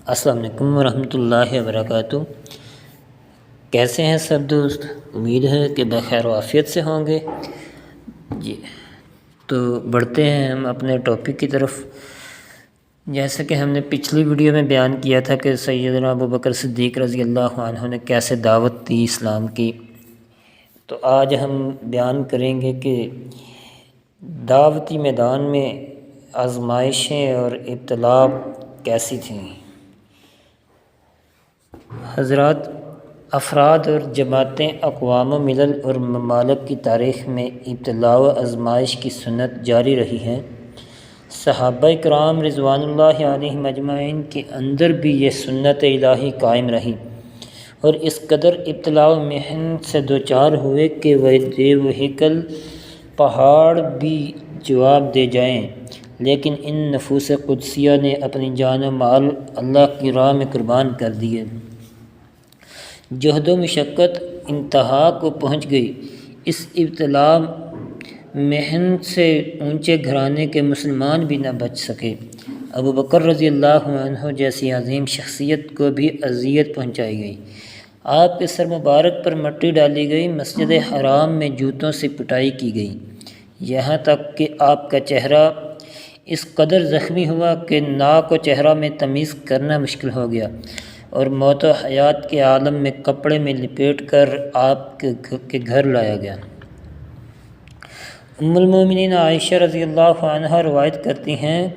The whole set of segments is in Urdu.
السلام علیکم ورحمۃ اللہ وبرکاتہ۔ کیسے ہیں سب دوست؟ امید ہے کہ بخیر و عافیت سے ہوں گے۔ جی تو بڑھتے ہیں ہم اپنے ٹاپک کی طرف۔ جیسا کہ ہم نے پچھلی ویڈیو میں بیان کیا تھا کہ سیدنا ابوبکر صدیق رضی اللہ عنہ نے کیسے دعوت دی اسلام کی، تو آج ہم بیان کریں گے کہ دعوتی میدان میں آزمائشیں اور ابتلاء کیسی تھیں۔ حضرات، افراد اور جماعتیں اقوام و ملل اور ممالک کی تاریخ میں ابتلاء و آزمائش کی سنت جاری رہی ہے۔ صحابہ کرام رضوان اللہ علیہم اجمعین کے اندر بھی یہ سنت الہی قائم رہی اور اس قدر ابتلاء و محن سے دوچار ہوئے کہ وہ ہیکل پہاڑ بھی جواب دے جائیں، لیکن ان نفوس قدسیہ نے اپنی جان و مال اللہ کی راہ میں قربان کر دیے۔ جہد و مشقت انتہا کو پہنچ گئی۔ اس ابتلاء محن سے اونچے گھرانے کے مسلمان بھی نہ بچ سکے۔ ابوبکر رضی اللہ عنہ جیسی عظیم شخصیت کو بھی اذیت پہنچائی گئی۔ آپ کے سر مبارک پر مٹی ڈالی گئی، مسجد حرام میں جوتوں سے پٹائی کی گئی، یہاں تک کہ آپ کا چہرہ اس قدر زخمی ہوا کہ ناک و چہرہ میں تمیز کرنا مشکل ہو گیا اور موت و حیات کے عالم میں کپڑے میں لپیٹ کر آپ کے گھر لایا گیا۔ ام المومنین عائشہ رضی اللہ عنہا روایت کرتی ہیں،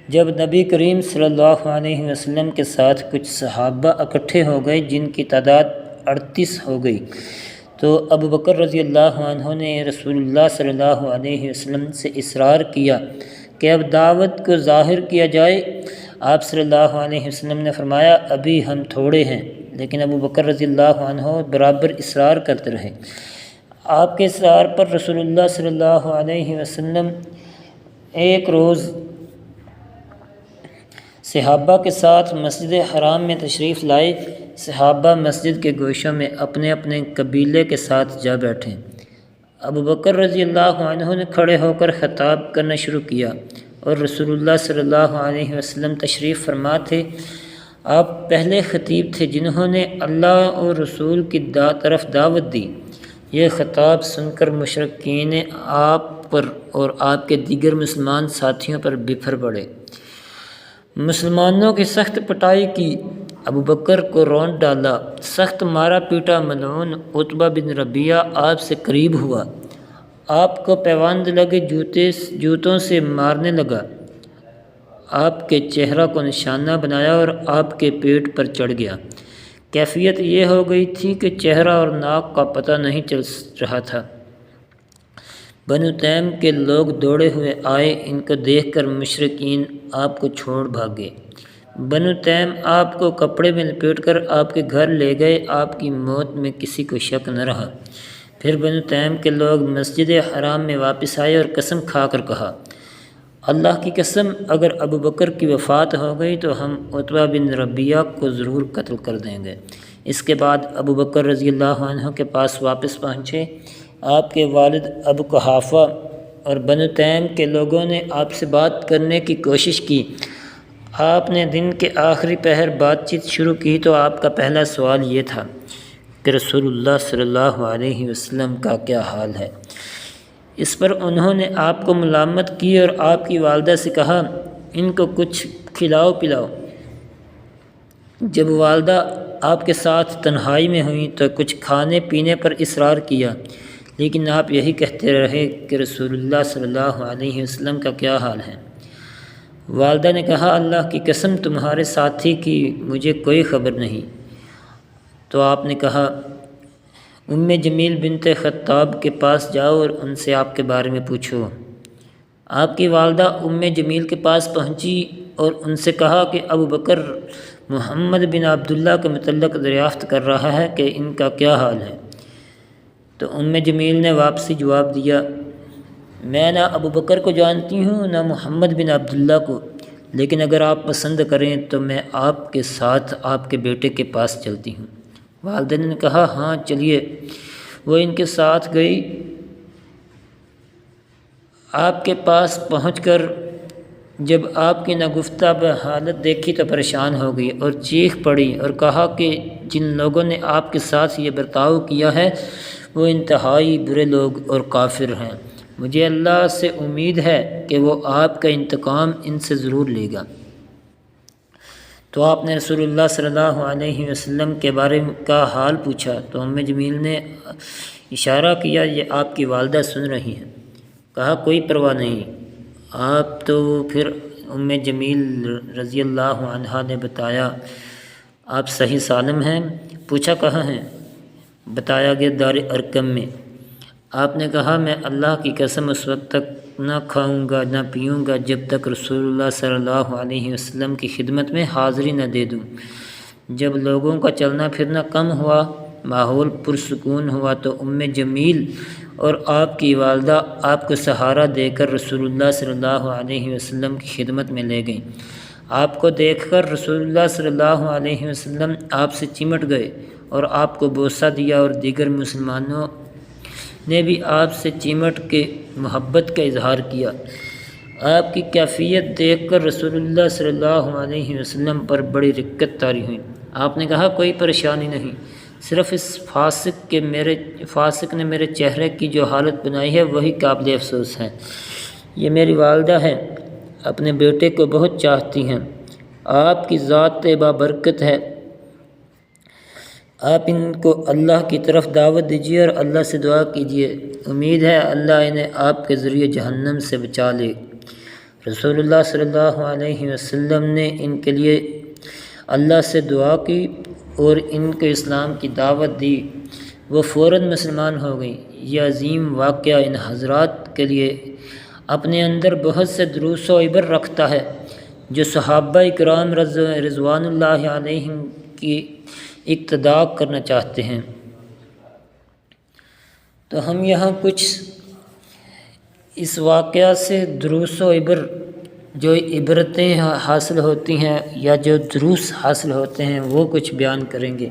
جب نبی کریم صلی اللہ علیہ وسلم کے ساتھ کچھ صحابہ اکٹھے ہو گئے جن کی تعداد 38 ہو گئی، تو ابوبکر رضی اللہ عنہ نے رسول اللہ صلی اللہ علیہ وسلم سے اصرار کیا کہ اب دعوت کو ظاہر کیا جائے۔ آپ صلی اللہ علیہ وسلم نے فرمایا، ابھی ہم تھوڑے ہیں، لیکن ابوبکر رضی اللہ عنہ برابر اصرار کرتے رہے۔ آپ کے اصرار پر رسول اللہ صلی اللہ علیہ وسلم ایک روز صحابہ کے ساتھ مسجد حرام میں تشریف لائے۔ صحابہ مسجد کے گوشوں میں اپنے اپنے قبیلے کے ساتھ جا بیٹھے۔ ابوبکر رضی اللہ عنہ نے کھڑے ہو کر خطاب کرنا شروع کیا اور رسول اللہ صلی اللہ علیہ وسلم تشریف فرما تھے۔ آپ پہلے خطیب تھے جنہوں نے اللہ اور رسول کی طرف دعوت دی۔ یہ خطاب سن کر مشرکین آپ پر اور آپ کے دیگر مسلمان ساتھیوں پر بپھر پڑے۔ مسلمانوں کی سخت پٹائی کی، ابوبکر کو رونٹ ڈالا، سخت مارا پیٹا۔ ملعون عتبہ بن ربیعہ آپ سے قریب ہوا، آپ کو پیوند لگے جوتوں سے مارنے لگا، آپ کے چہرہ کو نشانہ بنایا اور آپ کے پیٹ پر چڑھ گیا۔ کیفیت یہ ہو گئی تھی کہ چہرہ اور ناک کا پتہ نہیں چل رہا تھا۔ بنو تیم کے لوگ دوڑے ہوئے آئے، ان کو دیکھ کر مشرکین آپ کو چھوڑ بھاگے۔ بنو تیم آپ کو کپڑے میں لپیٹ کر آپ کے گھر لے گئے، آپ کی موت میں کسی کو شک نہ رہا۔ پھر بنو تیم کے لوگ مسجد حرام میں واپس آئے اور قسم کھا کر کہا، اللہ کی قسم، اگر ابوبکر کی وفات ہو گئی تو ہم عتبہ بن ربیعہ کو ضرور قتل کر دیں گے۔ اس کے بعد ابوبکر رضی اللہ عنہ کے پاس واپس پہنچے۔ آپ کے والد ابو قحافہ اور بنو تیم کے لوگوں نے آپ سے بات کرنے کی کوشش کی۔ آپ نے دن کے آخری پہر بات چیت شروع کی تو آپ کا پہلا سوال یہ تھا کہ رسول اللہ صلی اللہ علیہ وسلم کا کیا حال ہے؟ اس پر انہوں نے آپ کو ملامت کی اور آپ کی والدہ سے کہا، ان کو کچھ کھلاؤ پلاؤ۔ جب والدہ آپ کے ساتھ تنہائی میں ہوئیں تو کچھ کھانے پینے پر اصرار کیا، لیکن آپ یہی کہتے رہے کہ رسول اللہ صلی اللہ علیہ وسلم کا کیا حال ہے؟ والدہ نے کہا، اللہ کی قسم، تمہارے ساتھی کی مجھے کوئی خبر نہیں۔ تو آپ نے کہا، ام جمیل بنت خطاب کے پاس جاؤ اور ان سے آپ کے بارے میں پوچھو۔ آپ کی والدہ ام جمیل کے پاس پہنچی اور ان سے کہا کہ ابوبکر محمد بن عبداللہ کے متعلق دریافت کر رہا ہے کہ ان کا کیا حال ہے۔ تو ام جمیل نے واپسی جواب دیا، میں نہ ابوبکر کو جانتی ہوں نہ محمد بن عبداللہ کو، لیکن اگر آپ پسند کریں تو میں آپ کے ساتھ آپ کے بیٹے کے پاس چلتی ہوں۔ والدہ نے کہا، ہاں چلیے۔ وہ ان کے ساتھ گئی۔ آپ کے پاس پہنچ کر جب آپ کی ناگفتہ حالت دیکھی تو پریشان ہو گئی اور چیخ پڑی اور کہا کہ جن لوگوں نے آپ کے ساتھ یہ برتاؤ کیا ہے وہ انتہائی برے لوگ اور کافر ہیں۔ مجھے اللہ سے امید ہے کہ وہ آپ کا انتقام ان سے ضرور لے گا۔ تو آپ نے رسول اللہ صلی اللہ علیہ وسلم کے بارے کا حال پوچھا تو ام جمیل نے اشارہ کیا یہ آپ کی والدہ سن رہی ہیں۔ کہا کوئی پرواہ نہیں۔ آپ تو پھر ام جمیل رضی اللہ عنہا نے بتایا آپ صحیح سالم ہیں؟ پوچھا کہاں ہیں؟ بتایا گیا دار ارقم میں۔ آپ نے کہا میں اللہ کی قسم اس وقت تک نہ کھاؤں گا نہ پیوں گا جب تک رسول اللہ صلی اللہ علیہ وسلم کی خدمت میں حاضری نہ دے دوں۔ جب لوگوں کا چلنا پھرنا کم ہوا، ماحول پرسکون ہوا تو ام جمیل اور آپ کی والدہ آپ کو سہارا دے کر رسول اللہ صلی اللہ علیہ وسلم کی خدمت میں لے گئیں۔ آپ کو دیکھ کر رسول اللہ صلی اللہ علیہ وسلم آپ سے چمٹ گئے اور آپ کو بوسہ دیا اور دیگر مسلمانوں نے بھی آپ سے چمٹ کے محبت کا اظہار کیا۔ آپ کی کیفیت دیکھ کر رسول اللہ صلی اللہ علیہ وسلم پر بڑی رقت طاری ہوئی۔ آپ نے کہا کوئی پریشانی نہیں، صرف اس فاسق نے میرے چہرے کی جو حالت بنائی ہے وہی قابل افسوس ہے۔ یہ میری والدہ ہے، اپنے بیٹے کو بہت چاہتی ہیں۔ آپ کی ذات بابرکت ہے، آپ ان کو اللہ کی طرف دعوت دیجیے اور اللہ سے دعا کیجیے، امید ہے اللہ انہیں آپ کے ذریعے جہنم سے بچا لے۔ رسول اللہ صلی اللہ علیہ وسلم نے ان کے لیے اللہ سے دعا کی اور ان کو اسلام کی دعوت دی۔ وہ فوراً مسلمان ہو گئی۔ یہ عظیم واقعہ ان حضرات کے لیے اپنے اندر بہت سے دروس و عبر رکھتا ہے جو صحابہ کرام رضوان اللہ علیہم کی اقتداء کرنا چاہتے ہیں۔ تو ہم یہاں کچھ اس واقعہ سے دروس و عبر جو عبرتیں حاصل ہوتی ہیں یا جو دروس حاصل ہوتے ہیں وہ کچھ بیان کریں گے۔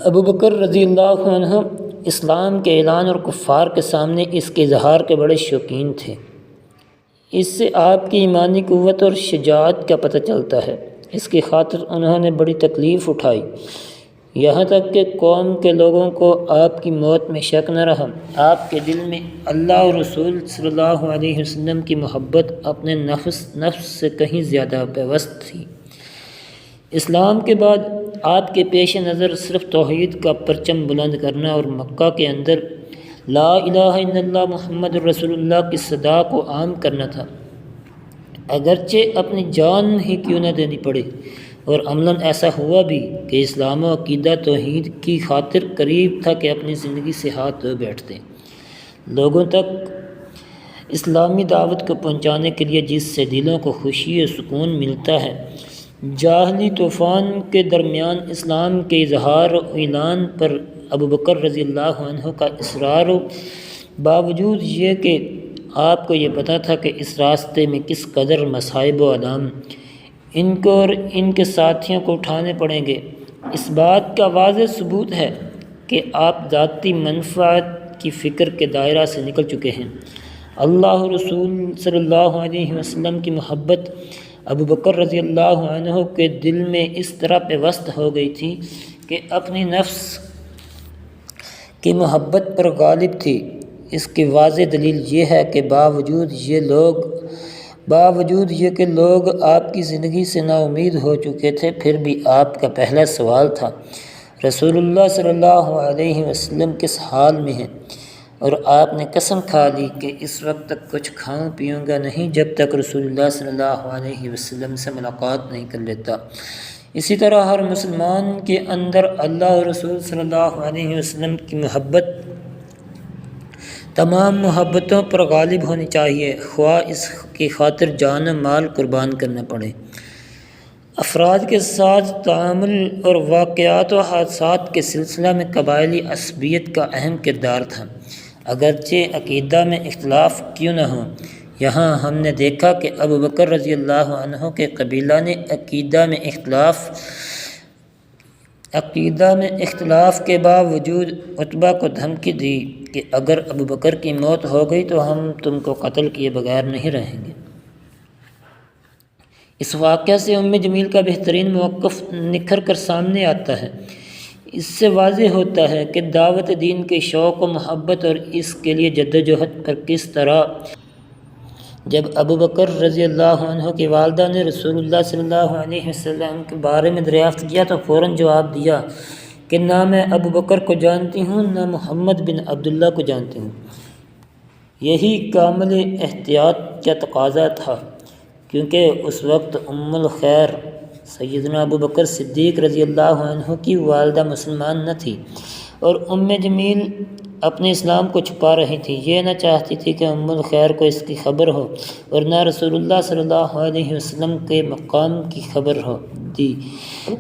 ابو بکر رضی اللہ عنہ اسلام کے اعلان اور کفار کے سامنے اس کے اظہار کے بڑے شوقین تھے۔ اس سے آپ کی ایمانی قوت اور شجاعت کا پتہ چلتا ہے۔ اس کی خاطر انہوں نے بڑی تکلیف اٹھائی، یہاں تک کہ قوم کے لوگوں کو آپ کی موت میں شک نہ رہا۔ آپ کے دل میں اللہ اور رسول صلی اللہ علیہ وسلم کی محبت اپنے نفس سے کہیں زیادہ پیوست تھی۔ اسلام کے بعد آپ کے پیش نظر صرف توحید کا پرچم بلند کرنا اور مکہ کے اندر لا الہ الا اللہ محمد رسول اللہ کی صدا کو عام کرنا تھا، اگرچہ اپنی جان ہی کیوں نہ دینی پڑے، اور عملاً ایسا ہوا بھی کہ اسلام و عقیدہ توحید کی خاطر قریب تھا کہ اپنی زندگی سے ہاتھ دھو بیٹھتے۔ لوگوں تک اسلامی دعوت کو پہنچانے کے لیے جس سے دلوں کو خوشی و سکون ملتا ہے، جاہلی طوفان کے درمیان اسلام کے اظہار و اعلان پر ابو بکر رضی اللہ عنہ کا اصرار و باوجود یہ کہ آپ کو یہ پتہ تھا کہ اس راستے میں کس قدر مصائب و آلام ان کو اور ان کے ساتھیوں کو اٹھانے پڑیں گے، اس بات کا واضح ثبوت ہے کہ آپ ذاتی منفعت کی فکر کے دائرہ سے نکل چکے ہیں۔ اللہ رسول صلی اللہ علیہ وسلم کی محبت ابو بکر رضی اللہ عنہ کے دل میں اس طرح پیوست ہو گئی تھی کہ اپنی نفس کی محبت پر غالب تھی۔ اس کی واضح دلیل یہ ہے کہ باوجود یہ کہ لوگ آپ کی زندگی سے نا امید ہو چکے تھے، پھر بھی آپ کا پہلا سوال تھا رسول اللہ صلی اللہ علیہ وسلم کس حال میں ہیں، اور آپ نے قسم کھا لی کہ اس وقت تک کچھ کھاؤں پیوں گا نہیں جب تک رسول اللہ صلی اللہ علیہ وسلم سے ملاقات نہیں کر لیتا۔ اسی طرح ہر مسلمان کے اندر اللہ اور رسول صلی اللہ علیہ وسلم کی محبت تمام محبتوں پر غالب ہونی چاہیے، خواہ اس کی خاطر جان و مال قربان کرنا پڑے۔ افراد کے ساتھ تعامل اور واقعات و حادثات کے سلسلہ میں قبائلی عصبیت کا اہم کردار تھا، اگرچہ عقیدہ میں اختلاف کیوں نہ ہو۔ یہاں ہم نے دیکھا کہ ابو بکر رضی اللہ عنہ کے قبیلہ نے عقیدہ میں اختلاف کے باوجود عتبہ کو دھمکی دی کہ اگر ابو بکر کی موت ہو گئی تو ہم تم کو قتل کیے بغیر نہیں رہیں گے۔ اس واقعہ سے ام جمیل کا بہترین موقف نکھر کر سامنے آتا ہے۔ اس سے واضح ہوتا ہے کہ دعوت دین کے شوق و محبت اور اس کے لیے جدوجہد پر کس طرح جب ابو بکر رضی اللہ عنہ کی والدہ نے رسول اللہ صلی اللہ علیہ وسلم کے بارے میں دریافت کیا تو فوراً جواب دیا کہ نہ میں ابو بکر کو جانتی ہوں نہ محمد بن عبداللہ کو جانتی ہوں۔ یہی کامل احتیاط کا تقاضا تھا، کیونکہ اس وقت ام الخیر سیدنا ابو بکر صدیق رضی اللہ عنہ کی والدہ مسلمان نہ تھی، اور ام جمیل اپنے اسلام کو چھپا رہی تھی۔ یہ نہ چاہتی تھی کہ ام الخیر کو اس کی خبر ہو، اور نہ رسول اللہ صلی اللہ علیہ وسلم کے مقام کی خبر ہو دی،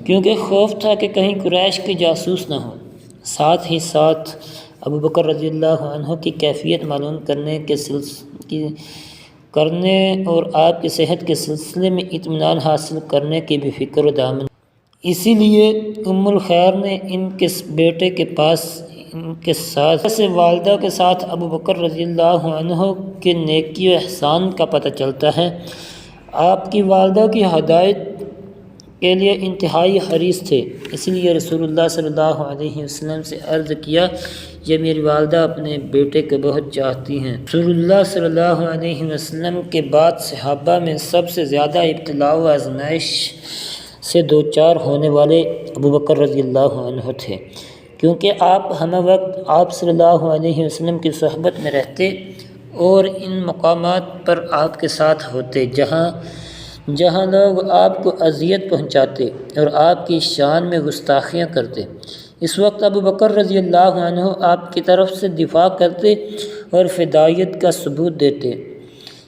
کیونکہ خوف تھا کہ کہیں قریش کے جاسوس نہ ہوں۔ ساتھ ہی ساتھ ابو بکر رضی اللہ عنہ کی کیفیت معلوم کرنے اور آپ کی صحت کے سلسلے میں اطمینان حاصل کرنے کی بھی فکر و دامن۔ اسی لیے ام الخیر نے ان کے بیٹے کے پاس ان کے ساتھ سے والدہ کے ساتھ ابو بکر رضی اللہ عنہ کے نیکی و احسان کا پتہ چلتا ہے۔ آپ کی والدہ کی ہدایت کے لیے انتہائی حریص تھے، اس لیے رسول اللہ صلی اللہ علیہ وسلم سے عرض کیا، یہ میری والدہ اپنے بیٹے کو بہت چاہتی ہیں۔ رسول اللہ صلی اللہ علیہ وسلم کے بعد صحابہ میں سب سے زیادہ ابتلاء و آزمائش سے دوچار ہونے والے ابو بکر رضی اللہ عنہ تھے، کیونکہ آپ ہمہ وقت آپ صلی اللہ علیہ وسلم کی صحبت میں رہتے اور ان مقامات پر آپ کے ساتھ ہوتے جہاں لوگ آپ کو اذیت پہنچاتے اور آپ کی شان میں گستاخیاں کرتے۔ اس وقت ابو بکر رضی اللہ عنہ آپ کی طرف سے دفاع کرتے اور فدائیت کا ثبوت دیتے۔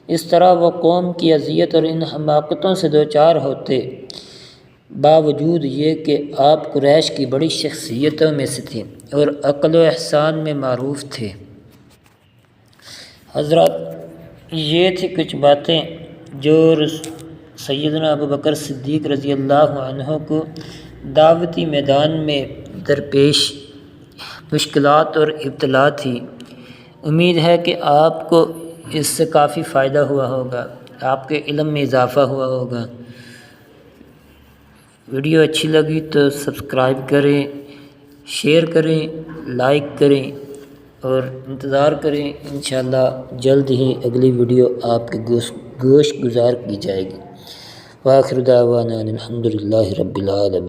اس طرح وہ قوم کی اذیت اور ان حماقتوں سے دوچار ہوتے، باوجود یہ کہ آپ قریش کی بڑی شخصیتوں میں سے تھے اور عقل و احسان میں معروف تھے۔ حضرات، یہ تھی کچھ باتیں جو سیدنا ابو بکر صدیق رضی اللہ عنہ کو دعوتی میدان میں درپیش مشکلات اور ابتلاء تھی۔ امید ہے کہ آپ کو اس سے کافی فائدہ ہوا ہوگا، آپ کے علم میں اضافہ ہوا ہوگا۔ ویڈیو اچھی لگی تو سبسکرائب کریں، شیئر کریں، لائک کریں اور انتظار کریں، انشاءاللہ جلد ہی اگلی ویڈیو آپ کے گوش گزار کی جائے گی۔ وآخر دعوانا الحمدللہ رب العالمین۔